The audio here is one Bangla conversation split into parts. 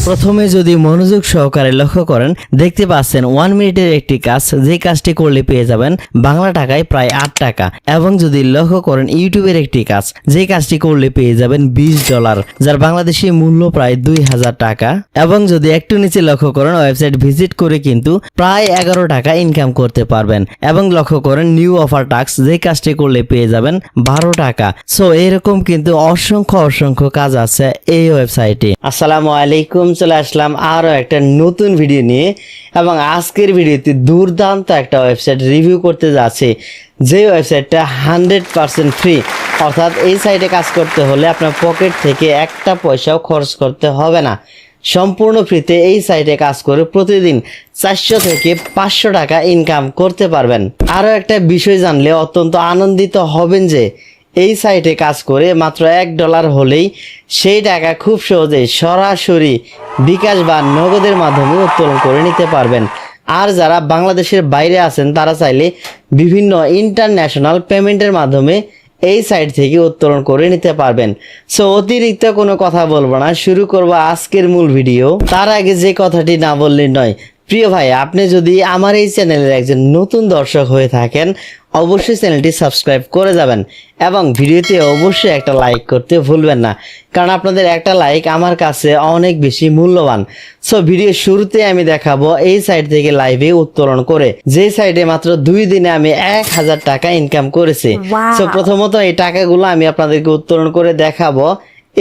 প্রথমে যদি মনোযোগ সহকারে লক্ষ্য করেন দেখতে পাচ্ছেন 1 মিনিটের একটি কাজ, যে কাজটি করলে পেয়ে যাবেন বাংলা টাকায় প্রায় 8 টাকা। এবং যদি লক্ষ্য করেন ইউটিউবের একটি কাজ, যে কাজটি করলে পেয়ে যাবেন $20, যার বাংলাদেশি মূল্য প্রায় 2000 টাকা। এবং যদি একটু নিচে লক্ষ্য করেন ওয়েবসাইট ভিজিট করে কিন্তু প্রায় 11 টাকা ইনকাম করতে পারবেন। এবং লক্ষ্য করেন নিউ অফার টাস্ক, যে কাজটি করলে পেয়ে যাবেন 12 টাকা। সো এরকম কিন্তু অসংখ্য কাজ আছে এই ওয়েবসাইটে। আসসালামু আলাইকুম, চলে আসলাম আরো একটা নতুন ভিডিও নিয়ে। এবং আজকের ভিডিওতে দুর্দান্ত একটা ওয়েবসাইট রিভিউ করতে যাচ্ছি, যে ওয়েবসাইটটা 100% ফ্রি। অর্থাৎ এই সাইটে কাজ করতে হলে আপনার পকেট থেকে একটা পয়সাও খরচ করতে হবে না, সম্পূর্ণ ফ্রিতে এই সাইটে কাজ করে প্রতিদিন 400 থেকে 500 টাকা ইনকাম করতে পারবেন। আরও একটা বিষয় জানলে অত্যন্ত আনন্দিত হবেন যে এই সাইটে কাজ করে মাত্র $1 হলেই সেই টাকা খুব সহজেই সরাসরি বিকাশ বা নগদের মাধ্যমে উত্তোলন করে নিতে পারবেন। আর যারা বাংলাদেশের বাইরে আছেন তারা চাইলে বিভিন্ন ইন্টারন্যাশনাল পেমেন্টের মাধ্যমে এই সাইট থেকে উত্তোলন করে নিতে পারবেন। সো অতিরিক্ত কোনো কথা বলবো না, শুরু করব আজকের মূল ভিডিও। তার আগে যে কথাটি না বললে নয়, প্রিয় ভাই, আপনি যদি আমার এই চ্যানেলের একজন নতুন দর্শক হয়ে থাকেন অবশ্যই চ্যানেলটি সাবস্ক্রাইব করে যাবেন এবং ভিডিওতে অবশ্যই একটা লাইক করতে ভুলবেন না, কারণ আপনাদের একটা লাইক আমার কাছে অনেক বেশি মূল্যবান। সো ভিডিওর শুরুতে আমি দেখাবো এই সাইট থেকে লাইভে উত্তোলন করে, যে সাইটে মাত্র 2 দিনে আমি 1000 টাকা ইনকাম করেছি। সো প্রথমত এই টাকাগুলো আমি আপনাদেরকে উত্তোলন করে দেখাবো,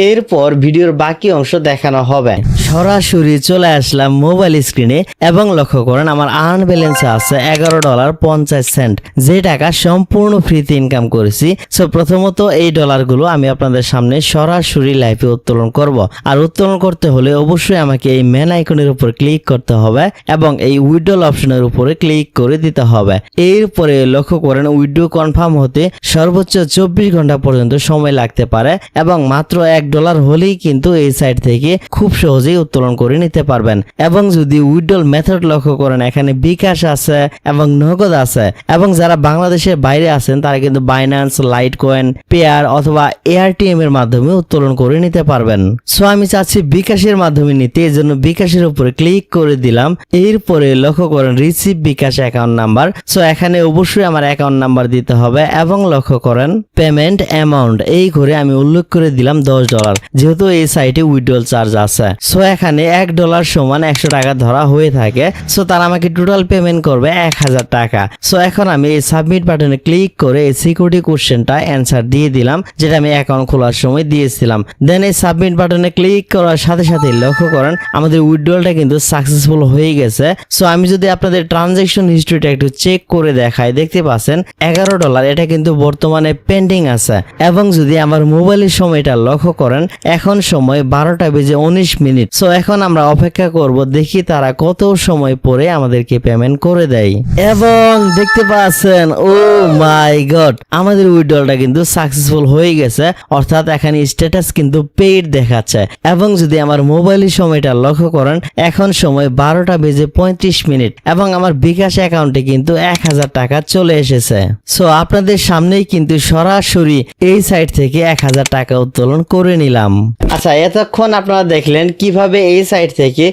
এরপর ভিডিওর বাকি অংশ দেখানো হবে। সরাসরি চলে আসলাম মোবাইল স্ক্রিনে এবং লক্ষ্য করেন আমার আর্ন ব্যালেন্স আছে $11.50, যে টাকা সম্পূর্ণ ফ্রিতে ইনকাম করেছি। সো প্রথমত এই ডলারগুলো আমি আপনাদের সামনে সরাসরি লাইভে উত্তোলন করব। আর উত্তোলন করতে হলে অবশ্যই আমাকে এই মেন আইকনের উপর ক্লিক করতে হবে এবং এই উইথড্রল অপশনের উপরে ক্লিক করে দিতে হবে। এরপরে লক্ষ্য করেন উইথড্র কনফার্ম হতে সর্বোচ্চ 24 ঘন্টা পর্যন্ত সময় লাগতে পারে এবং মাত্র $1 হলেই কিন্তু এই সাইট থেকে খুব সহজেই উত্তোলন করে নিতে পারবেন। এবং যদি উইথড্রল মেথড লক্ষ্য করেন এখানে বিকাশ আছে এবং নগদ আছে। এবং যারা বাংলাদেশের বাইরে আছেন তারা কিন্তু বাইন্যান্স, লাইটকয়েন, পেয়ার অথবা এআরটিএম এর মাধ্যমে উত্তোলন করে নিতে পারবেন। সো আমি চাচ্ছি বিকাশের মাধ্যমে নিতে, এই জন্য বিকাশের উপরে ক্লিক করে দিলাম। এরপরে লক্ষ্য করেন রিসিভ বিকাশ অ্যাকাউন্ট নাম্বার। সো এখানে অবশ্যই আমার অ্যাকাউন্ট নাম্বার দিতে হবে এবং লক্ষ্য করেন পেমেন্ট অ্যামাউন্ট এই করে আমি উল্লেখ করে দিলাম $10, যেহেতু এই সাইটে উইথড্রল চার্জ আছে। সো এখানে $1 সমান 100 টাকা ধরা হয়ে থাকে। সো তারা আমাকে টোটাল পেমেন্ট করবে 1000 টাকা। সো এখন আমি এই সাবমিট বাটনে ক্লিক করে এই সিকিউরিটি কোশ্চেনটা অ্যান্সার দিয়ে দিলাম, যেটা আমি অ্যাকাউন্ট খোলার সময় দিয়েছিলাম। দেন এই সাবমিট বাটনে ক্লিক করার সাথে সাথে লক্ষ্য করেন আমাদের উইথড্রলটা কিন্তু সাকসেসফুল হয়ে গেছে। সো আমি যদি আপনাদের ট্রানজাকশন হিস্ট্রিটা একটু চেক করে দেখাই, দেখতে পাচ্ছেন $11 এটা কিন্তু বর্তমানে পেন্ডিং আছে। এবং যদি আমার মোবাইলের সময়টা লক্ষ্য করেন এখন সময় 12:19। সো এখন আমরা অপেক্ষা করব, দেখি তারা কত সময় পরে আমাদেরকে পেমেন্ট করে দেয়। এবং দেখতে পাচ্ছেন ও মাই গড, আমাদের উইথড্রলটা কিন্তু সাকসেসফুল হয়ে গেছে, অর্থাৎ এখানে স্ট্যাটাস কিন্তু পেইড দেখাচ্ছে। এবং যদি আমার মোবাইলের সময়টা লক্ষ্য করেন এখন সময় 12:35 এবং আমার বিকাশ অ্যাকাউন্টে কিন্তু 1000 টাকা চলে এসেছে। সো আপনাদের সামনেই কিন্তু সরাসরি এই সাইট থেকে 1000 টাকা উত্তোলন করে নিলাম। আচ্ছা, এতক্ষণ আপনারা দেখলেন কিভাবে এই সাইট থেকে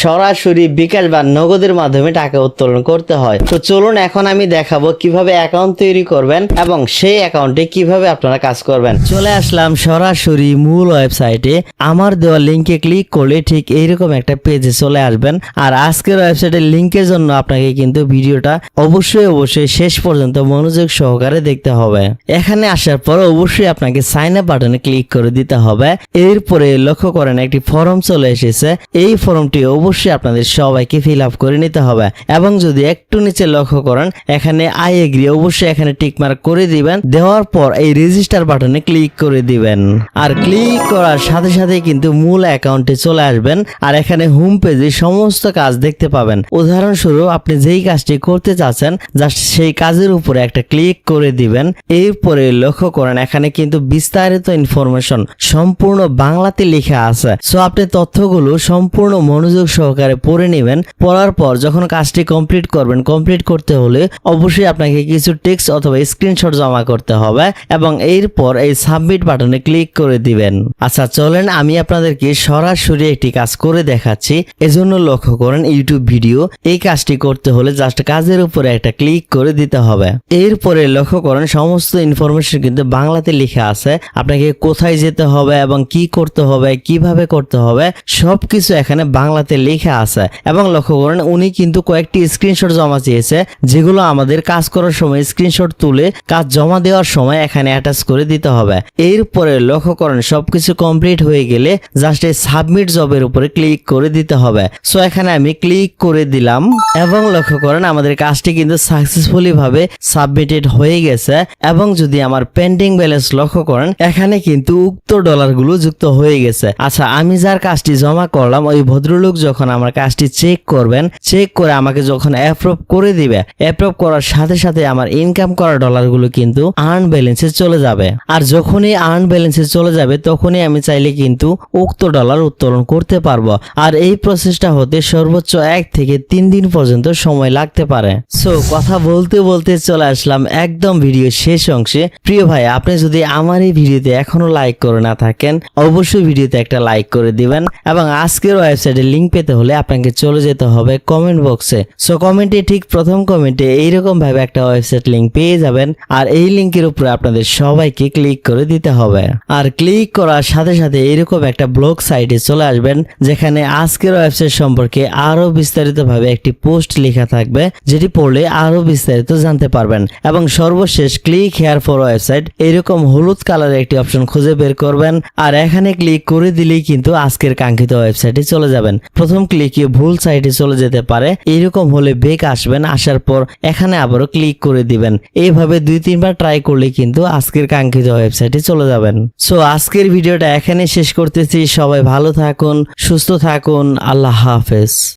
সরাসরি বিকাশ বা নগদের মাধ্যমে টাকা উত্তোলন করতে হয়। তো চলুন এখন আমি দেখাবো কিভাবে অ্যাকাউন্ট তৈরি করবেন এবং সেই অ্যাকাউন্টে কিভাবে আপনারা কাজ করবেন। চলে আসলাম সরাসরি মূল ওয়েবসাইটে। আমার দেওয়া লিঙ্কে ক্লিক করলে ঠিক এইরকম একটা পেজে চলে আসবেন। আর আজকের ওয়েবসাইটের লিঙ্কের জন্য আপনাকে কিন্তু ভিডিওটা অবশ্যই শেষ পর্যন্ত মনোযোগ সহকারে দেখতে হবে। এখানে আসার পর অবশ্যই আপনাকে সাইন আপ বাটনে ক্লিক করে দিতে হবে। এরপরে লক্ষ্য করেন একটি ফর্ম চলে এসেছে, এই ফর্মটি অবশ্যই আপনাদের সবাইকে ফিল আপ করে নিতে হবে। এবং যদি একটু নিচে লক্ষ্য করেন এখানে আই এগ্রি, অবশ্যই এখানে টিক মার্ক করে দিবেন। দেওয়ার পর এই রেজিস্টার বাটনে ক্লিক করে দিবেন। আর ক্লিক করার সাথে সাথে কিন্তু মূল অ্যাকাউন্টে চলে আসবেন। আর এখানে হোম পেজে সমস্ত কাজ দেখতে পাবেন। উদাহরণস্বরূপ আপনি যেই কাজটি করতে চাচ্ছেন জাস্ট সেই কাজের উপরে একটা ক্লিক করে দিবেন। এরপরে লক্ষ্য করেন এখানে কিন্তু বিস্তারিত ইনফরমেশন সম্পূর্ণ বাংলাতে লেখা আছে। সো আপনি তথ্যগুলো সম্পূর্ণ মনোযোগ সহকারে পড়ে নেবেন। পড়ার পর যখন কাজটি কমপ্লিট করবেন, কমপ্লিট করতে হলে অবশ্যই আপনাকে কিছু টেক্সট অথবা স্ক্রিনশট জমা করতে হবে এবং এরপর এই সাবমিট বাটনে ক্লিক করে দিবেন। আচ্ছা চলেন আমি আপনাদেরকে সরাসরি একটি কাজ করে দেখাচ্ছি। এজন্য লক্ষ্য করেন ইউটিউব ভিডিও। এই কাজটি করতে হলে জাস্ট কাজের উপরে একটা ক্লিক করে দিতে হবে। এরপরে লক্ষ্য করেন সমস্ত ইনফরমেশন কিন্তু বাংলাতে লেখা আছে। আপনাকে কোথায় যেতে হবে এবং কি করতে হবে, কিভাবে করতে হবে সবকিছু এখানে বাংলাতে লেখা আছে। এবং লক্ষ্য করেন উনি কিন্তু কয়েকটি স্ক্রিনশট জমা চেয়েছে, যেগুলো আমাদের কাজ করার সময় স্ক্রিনশট তুলে কাজ জমা দেওয়ার সময় এখানে অ্যাটাচ করে দিতে হবে। এরপরে লক্ষ্য করেন সবকিছু কমপ্লিট হয়ে গেলে জাস্ট এই সাবমিট জবের উপরে ক্লিক করে দিতে হবে। সো এখানে আমি ক্লিক করে দিলাম এবং লক্ষ্য করেন আমাদের কাজটি কিন্তু সাকসেসফুলি ভাবে সাবমিটেড হয়ে গেছে। এবং যদি আমার পেন্ডিং ব্যালেন্স লক্ষ্য করেন এখানে কিন্তু উক্ত ডলারগুলো যুক্ত হয়ে গেছে। আচ্ছা আমি যার কাজটি জমা করলাম ওই ভদ্রলোক যখন আমার কাজটি চেক করবেন, চেক করে আমাকে যখন অ্যাপ্রুভ করে দিবে, অ্যাপ্রুভ করার সাথে সাথে আমার ইনকাম করা ডলারগুলো কিন্তু আর্ন ব্যালেন্সে চলে যাবে। আর যখনই আর্ন ব্যালেন্সে চলে যাবে তখনই আমি চাইলে কিন্তু উক্ত ডলার উত্তোলন করতে পারবো। আর এই প্রসেসটা হতে সর্বোচ্চ 1 থেকে 3 দিন পর্যন্ত সময় লাগতে পারে। সো কথা বলতে বলতে চলে আসলাম একদম ভিডিও শেষ অংশে। প্রিয় ভাই আপনি যদি আমার এই ভিডিওতে এখনো লাইক করে না থাকেন অবশ্যই ভিডিওতে একটা লাইক করে দিবেন এবং আজকের ওয়েবসাইটের লিংক পেতে হলে আপনাকে চলে যেতে হবে কমেন্ট বক্সে। সো কমেন্টে ঠিক প্রথম কমেন্টে এইরকম ভাবে একটা ওয়েবসাইট লিংক পেয়ে যাবেন আর এই লিংকের উপরে আপনাদের সবাইকে ক্লিক করে দিতে হবে। আর ক্লিক করার সাথে সাথে এরকম একটা ব্লগ সাইটে চলে আসবেন যেখানে আজকের ওয়েবসাইট সম্পর্কে আরো বিস্তারিত ভাবে একটি পোস্ট লেখা থাকবে, যেটি পড়লে আরো বিস্তারিত জানতে পারবেন। এবং সর্বশেষ ক্লিক হেয়ার ফর ওয়েবসাইট এরকম হলুদ কালারের একটি অপশন খুঁজে বের করবেন আর এখানে ক্লিক করে দিলেই কিন্তু আজকের কাঙ্ক্ষিত ওয়েবসাইটে চলে যাবেন। প্রথম ক্লিকে ভুল সাইটে চলে যেতে পারে, এরকম হলে বেক আসবেন, আসার পর এখানে আবারও ক্লিক করে দিবেন। এইভাবে 2-3 বার ট্রাই করলে কিন্তু আজকের কাঙ্ক্ষিত ওয়েবসাইটে চলে যাবেন। সো আজকের ভিডিওটা এখানে শেষ করতেছি। সবাই ভালো থাকুন, সুস্থ থাকুন, আল্লাহ হাফেজ।